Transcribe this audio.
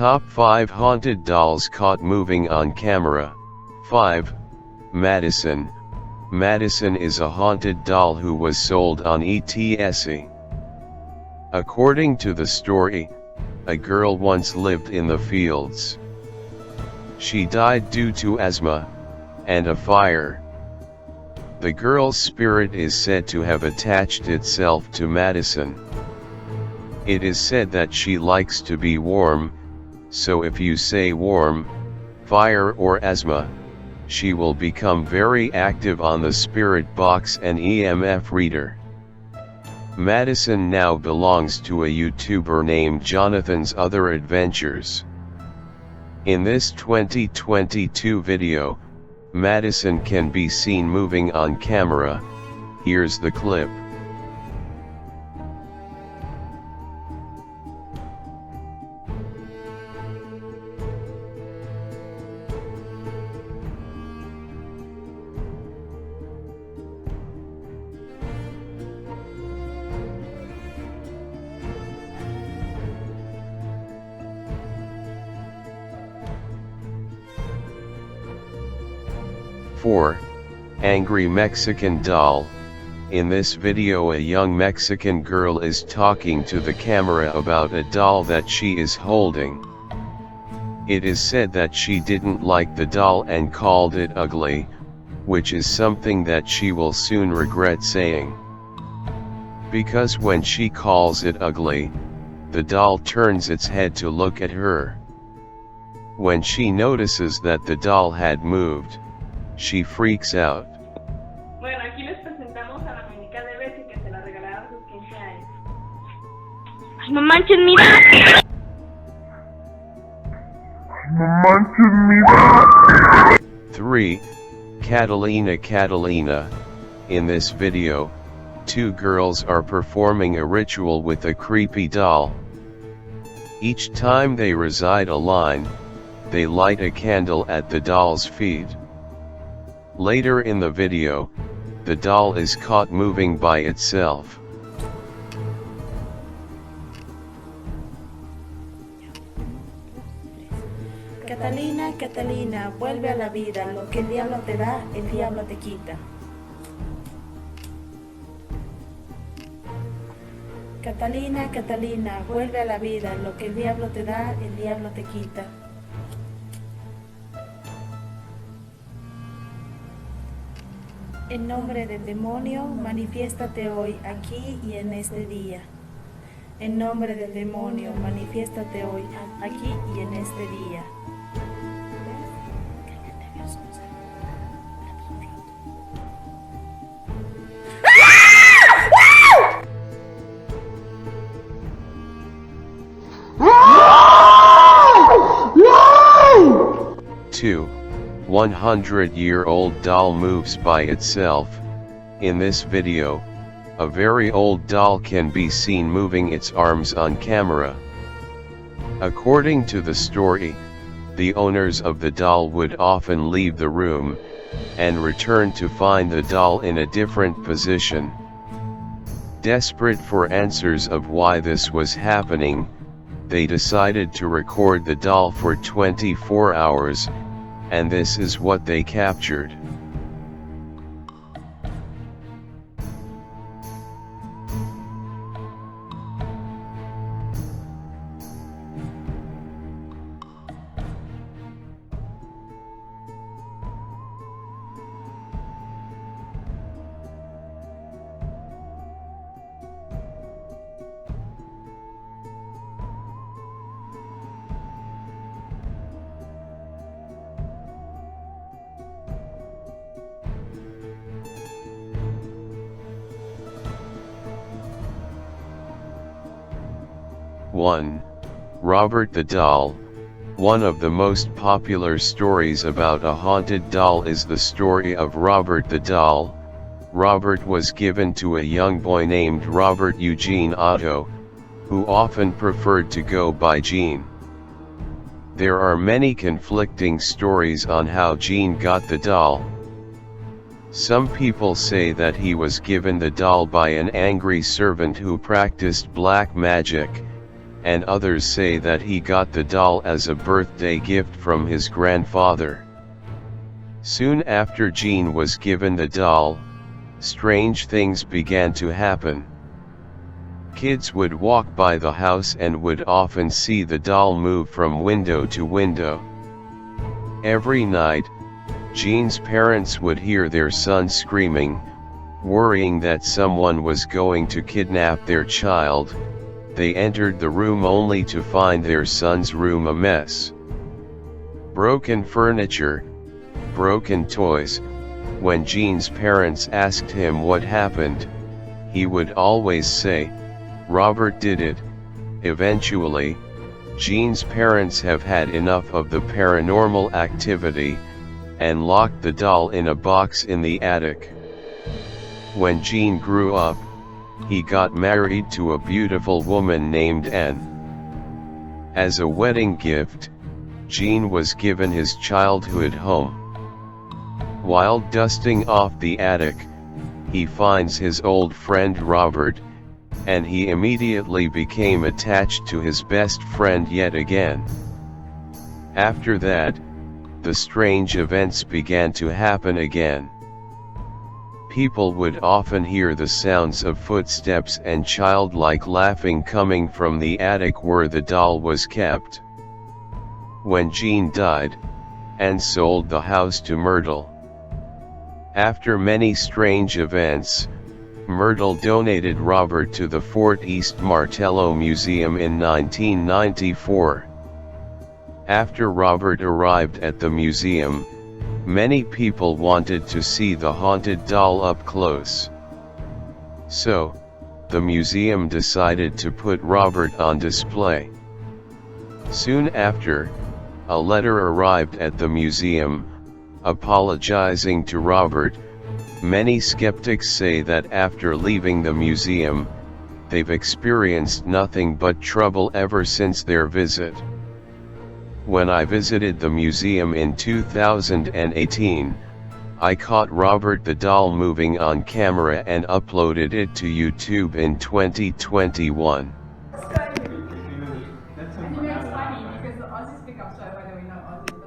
Top 5 Haunted Dolls Caught Moving on Camera. 5. Madison. Madison is a haunted doll who was sold on Etsy. According to the story, a girl once lived in the fields. She died due to asthma and a fire. The girl's spirit is said to have attached itself to Madison. It is said that she likes to be warm, so if you say warm, fire or asthma, she will become very active on the spirit box and EMF reader. Madison now belongs to a YouTuber named Jonathan's Other Adventures. In this 2022 video, Madison can be seen moving on camera. Here's the clip. Four. Angry Mexican Doll. In this video, a young Mexican girl is talking to the camera about a doll that she is holding. It is said that she didn't like the doll and called it ugly, which is something that she will soon regret saying. Because when she calls it ugly, the doll turns its head to look at her. When she notices that the doll had moved, she freaks out. Bueno, aquí les presentamos a la muñeca de Bessie que se la regalaron a sus 15 años. Ay, no manches, mira. No manches, mira. 3. Catalina Catalina. In this video, two girls are performing a ritual with a creepy doll. Each time they recite a line, they light a candle at the doll's feet. Later in the video, the doll is caught moving by itself. Catalina, Catalina, vuelve a la vida, lo que el diablo te da, el diablo te quita. Catalina, Catalina, vuelve a la vida, lo que el diablo te da, el diablo te quita. En nombre del demonio, manifiéstate hoy, aquí y en este día. En nombre del demonio, manifiéstate hoy, aquí y en este día. Two. 100-year-old doll moves by itself. In this video, a very old doll can be seen moving its arms on camera. According to the story, the owners of the doll would often leave the room and return to find the doll in a different position. Desperate for answers of why this was happening, they decided to record the doll for 24 hours, and this is what they captured. One. Robert the Doll. One of the most popular stories about a haunted doll is the story of Robert the Doll. Robert was given to a young boy named Robert Eugene Otto, who often preferred to go by Gene. There are many conflicting stories on how Gene got the doll. Some people say that he was given the doll by an angry servant who practiced black magic, and others say that he got the doll as a birthday gift from his grandfather. Soon after Jean was given the doll, strange things began to happen. Kids would walk by the house and would often see the doll move from window to window. Every night, Jean's parents would hear their son screaming, worrying that someone was going to kidnap their child. They entered the room only to find their son's room a mess. Broken furniture, broken toys. When Jean's parents asked him what happened, he would always say, "Robert did it." Eventually, Jean's parents have had enough of the paranormal activity, and locked the doll in a box in the attic. When Jean grew up, he got married to a beautiful woman named Anne. As a wedding gift, Jean was given his childhood home. While dusting off the attic, he finds his old friend Robert, and he immediately became attached to his best friend yet again. After that, the strange events began to happen again. People would often hear the sounds of footsteps and childlike laughing coming from the attic where the doll was kept. When Jean died, Anne sold the house to Myrtle. After many strange events, Myrtle donated Robert to the Fort East Martello Museum in 1994. After Robert arrived at the museum, many people wanted to see the haunted doll up close. So, the museum decided to put Robert on display. Soon after, a letter arrived at the museum, apologizing to Robert. Many skeptics say that after leaving the museum, they've experienced nothing but trouble ever since their visit. When I visited the museum in 2018, I caught Robert the doll moving on camera and uploaded it to YouTube in 2021. That's so funny because the Aussies pick up so by the way, not Aussies.